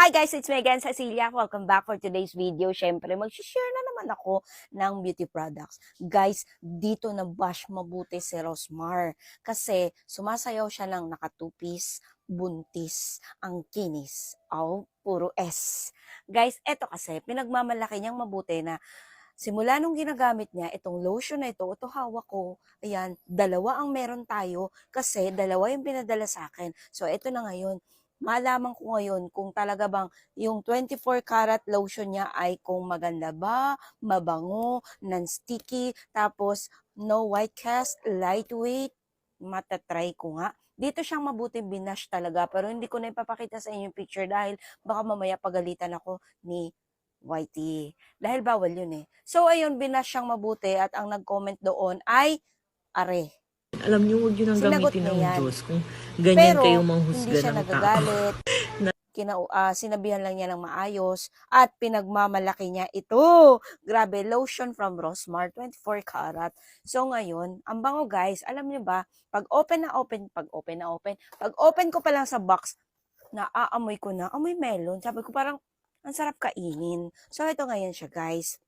Hi guys, it's me again, Cecilia. Welcome back for today's video. Siyempre, mag-share na naman ako ng beauty products. Guys, dito na bash mabuti si Rosmar. Kasi sumasayaw siya ng nakatupis, buntis, ang kinis. Puro S. Guys, eto kasi, pinagmamalaki niyang mabuti na simula nung ginagamit niya, itong lotion na ito hawak ko, ayan, dalawa ang meron tayo kasi dalawa yung pinadala sa akin. So, ito na ngayon malaman ko ngayon kung talaga bang yung 24 karat lotion niya ay kung maganda ba, mabango, non-sticky, tapos no white cast, lightweight, matatry ko nga. Dito siyang mabuti binash talaga pero hindi ko na ipapakita sa inyo yung picture dahil baka mamaya pagalitan ako ni Whitey. Dahil bawal yun eh. So ayun, binash siyang mabuti at ang nag-comment doon ay are. Alam niyo, huwag niyo nang Sinagot gamitin niya ng yan. Diyos kung ganyan Pero, kayong hindi manghusga siya ng tao. nagagalit. Sinabihan lang niya ng maayos at pinagmamalaki niya ito. Grabe, lotion from Rosmar, 24 karat. So ngayon, ang bango guys, alam niyo ba, pag open ko pa lang sa box, naaamoy ko na, amoy melon. Sabi ko parang, ang sarap kainin. So ito ngayon siya guys.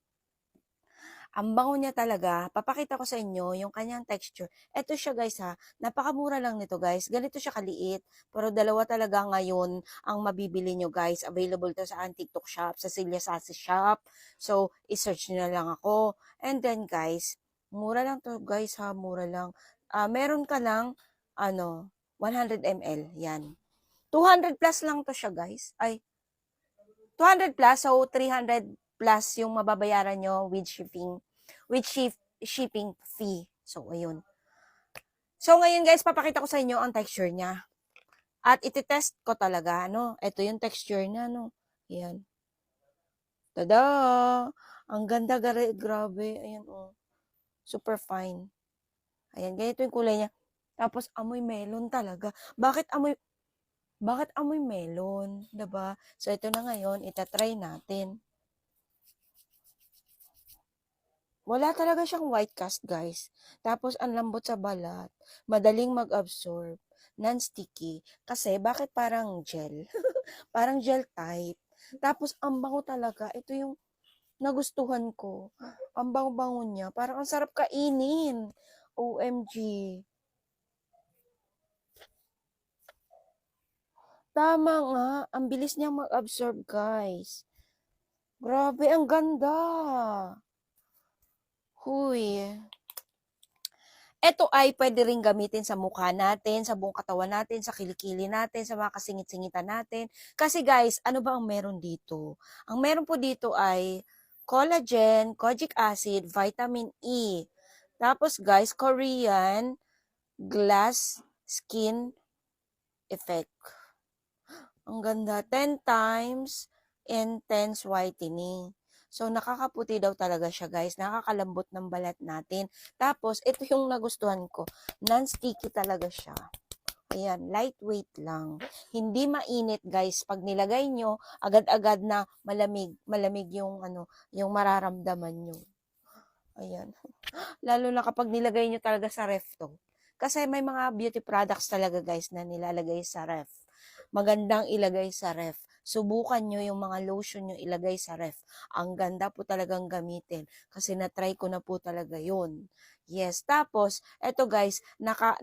Ang bango niya talaga. Papakita ko sa inyo yung kanyang texture. Ito siya guys ha. Napakamura lang nito guys. Ganito siya kaliit. Pero dalawa talaga ngayon ang mabibili nyo guys. Available to sa TikTok shop, sa Celia Sassy shop. So, isearch nyo na lang ako. And then guys, mura lang to guys ha. Mura lang. Meron ka lang, 100 ml. Yan. 200 plus lang to siya guys. 200 plus. So, 300 plus yung mababayaran nyo with shipping shipping fee. So, ayun. So, ngayon guys, papakita ko sa inyo ang texture niya. At iti-test ko talaga, no? Ito yung texture niya, no? Ayan. Tada! Ang ganda, grabe. Ayan, oh. Super fine. Ayan, ganito yung kulay niya. Tapos, amoy melon talaga. Bakit amoy melon? Diba? So, ito na ngayon, itatry natin. Wala talaga siyang white cast, guys. Tapos, ang lambot sa balat. Madaling mag-absorb. Non-sticky. Kasi, bakit parang gel? Parang gel type. Tapos, ang bango talaga. Ito yung nagustuhan ko. Ang bango-bango niya. Parang ang sarap kainin. OMG. Tama nga. Ang bilis niya mag-absorb, guys. Grabe, ang ganda. Huy. Ito ay pwede rin gamitin sa mukha natin, sa buong katawan natin, sa kilikili natin, sa mga kasingit-singitan natin. Kasi guys, ano ba ang meron dito? Ang meron po dito ay collagen, kojic acid, vitamin E. Tapos guys, Korean glass skin effect. Ang ganda. 10 times intense whitening. So, nakakaputi daw talaga siya, guys. Nakakalambot ng balat natin. Tapos, ito yung nagustuhan ko. Non-sticky talaga siya. Ayan, lightweight lang. Hindi mainit, guys. Pag nilagay nyo, agad-agad na malamig yung, yung mararamdaman nyo. Ayan. Lalo na kapag nilagay nyo talaga sa ref to. Kasi may mga beauty products talaga, guys, na nilalagay sa ref. Magandang ilagay sa ref. Subukan nyo yung mga lotion nyo ilagay sa ref. Ang ganda po talagang gamitin. Kasi na-try ko na po talaga yun. Yes. Tapos, eto guys,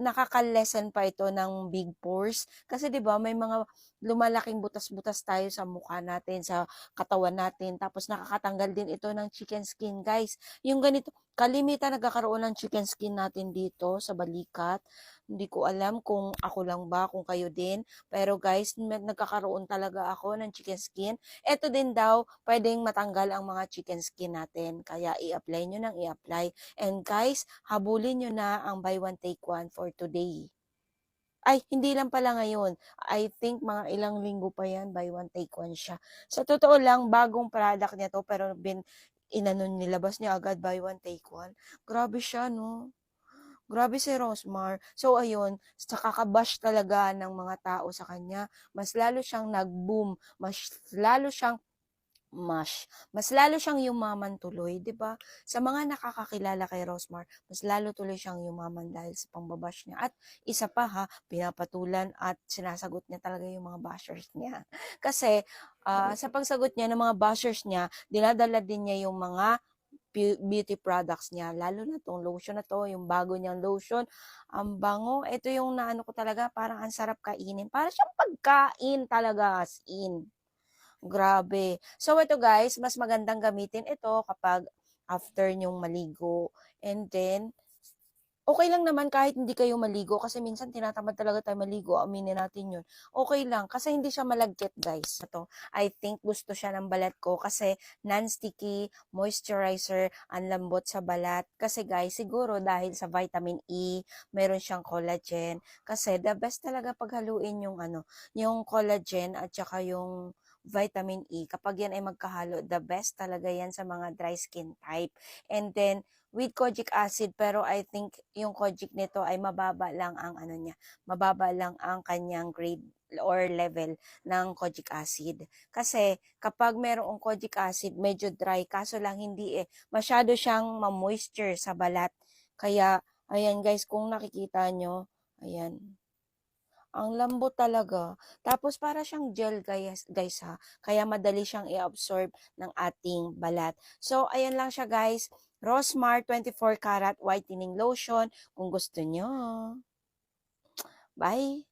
nakaka-lessen pa ito ng big pores. Kasi 'di ba may mga lumalaking butas-butas tayo sa mukha natin, sa katawan natin. Tapos nakakatanggal din ito ng chicken skin, guys. Yung ganito, kalimitan nagkakaroon ng chicken skin natin dito sa balikat. Hindi ko alam kung ako lang ba, kung kayo din. Pero guys, nagkakaroon talaga ako ng chicken skin. Ito din daw, pwedeng matanggal ang mga chicken skin natin. Kaya i-apply nyo nang i-apply. And guys, habulin nyo na ang buy one take one for today. Ay, hindi lang pala ngayon. I think mga ilang linggo pa yan, buy one take one siya. Sa totoo lang, bagong product niya to, pero nilabas niya agad buy one take one. Grabe siya, no? Grabe si Rosmar. So, ayun, sa kakabash talaga ng mga tao sa kanya, mas lalo siyang nag-boom, mas lalo siyang yumaman tuloy, 'di ba? Sa mga nakakakilala kay Rosmar, mas lalo tuloy siyang yumaman dahil sa pambabash niya. At isa pa ha, pinapatulan at sinasagot niya talaga yung mga bashers niya. Kasi Sa pagsagot niya ng mga bashers niya, dinadala din niya yung mga beauty products niya. Lalo na tong lotion na to, yung bago niyang lotion. Ang bango. Ito yung naano ko talaga, parang ang sarap kainin. Para siyang pagkain talaga, as in. Grabe. So, ito guys, mas magandang gamitin ito kapag after nyong maligo. And then, okay lang naman kahit hindi kayo maligo kasi minsan tinatamad talaga tayo maligo, aminin natin yun. Okay lang kasi hindi siya malagkit guys. Ito, I think gusto siya ng balat ko kasi non-sticky, moisturizer, ang lambot sa balat. Kasi guys, siguro dahil sa vitamin E, meron siyang collagen. Kasi the best talaga paghaluin yung yung collagen at saka yung vitamin E. Kapag yan ay magkahalo, the best talaga yan sa mga dry skin type. And then, with kojic acid, pero I think yung kojic nito ay mababa lang ang niya, mababa lang ang kanyang grade or level ng kojic acid. Kasi kapag merong kojic acid, medyo dry, kaso lang hindi masyado siyang ma-moisture sa balat. Kaya, ayan guys, kung nakikita nyo, ayan, ang lambot talaga. Tapos para siyang gel guys ha. Kaya madali siyang i-absorb ng ating balat. So, ayan lang siya guys. Rosmar 24 karat whitening lotion kung gusto nyo. Bye!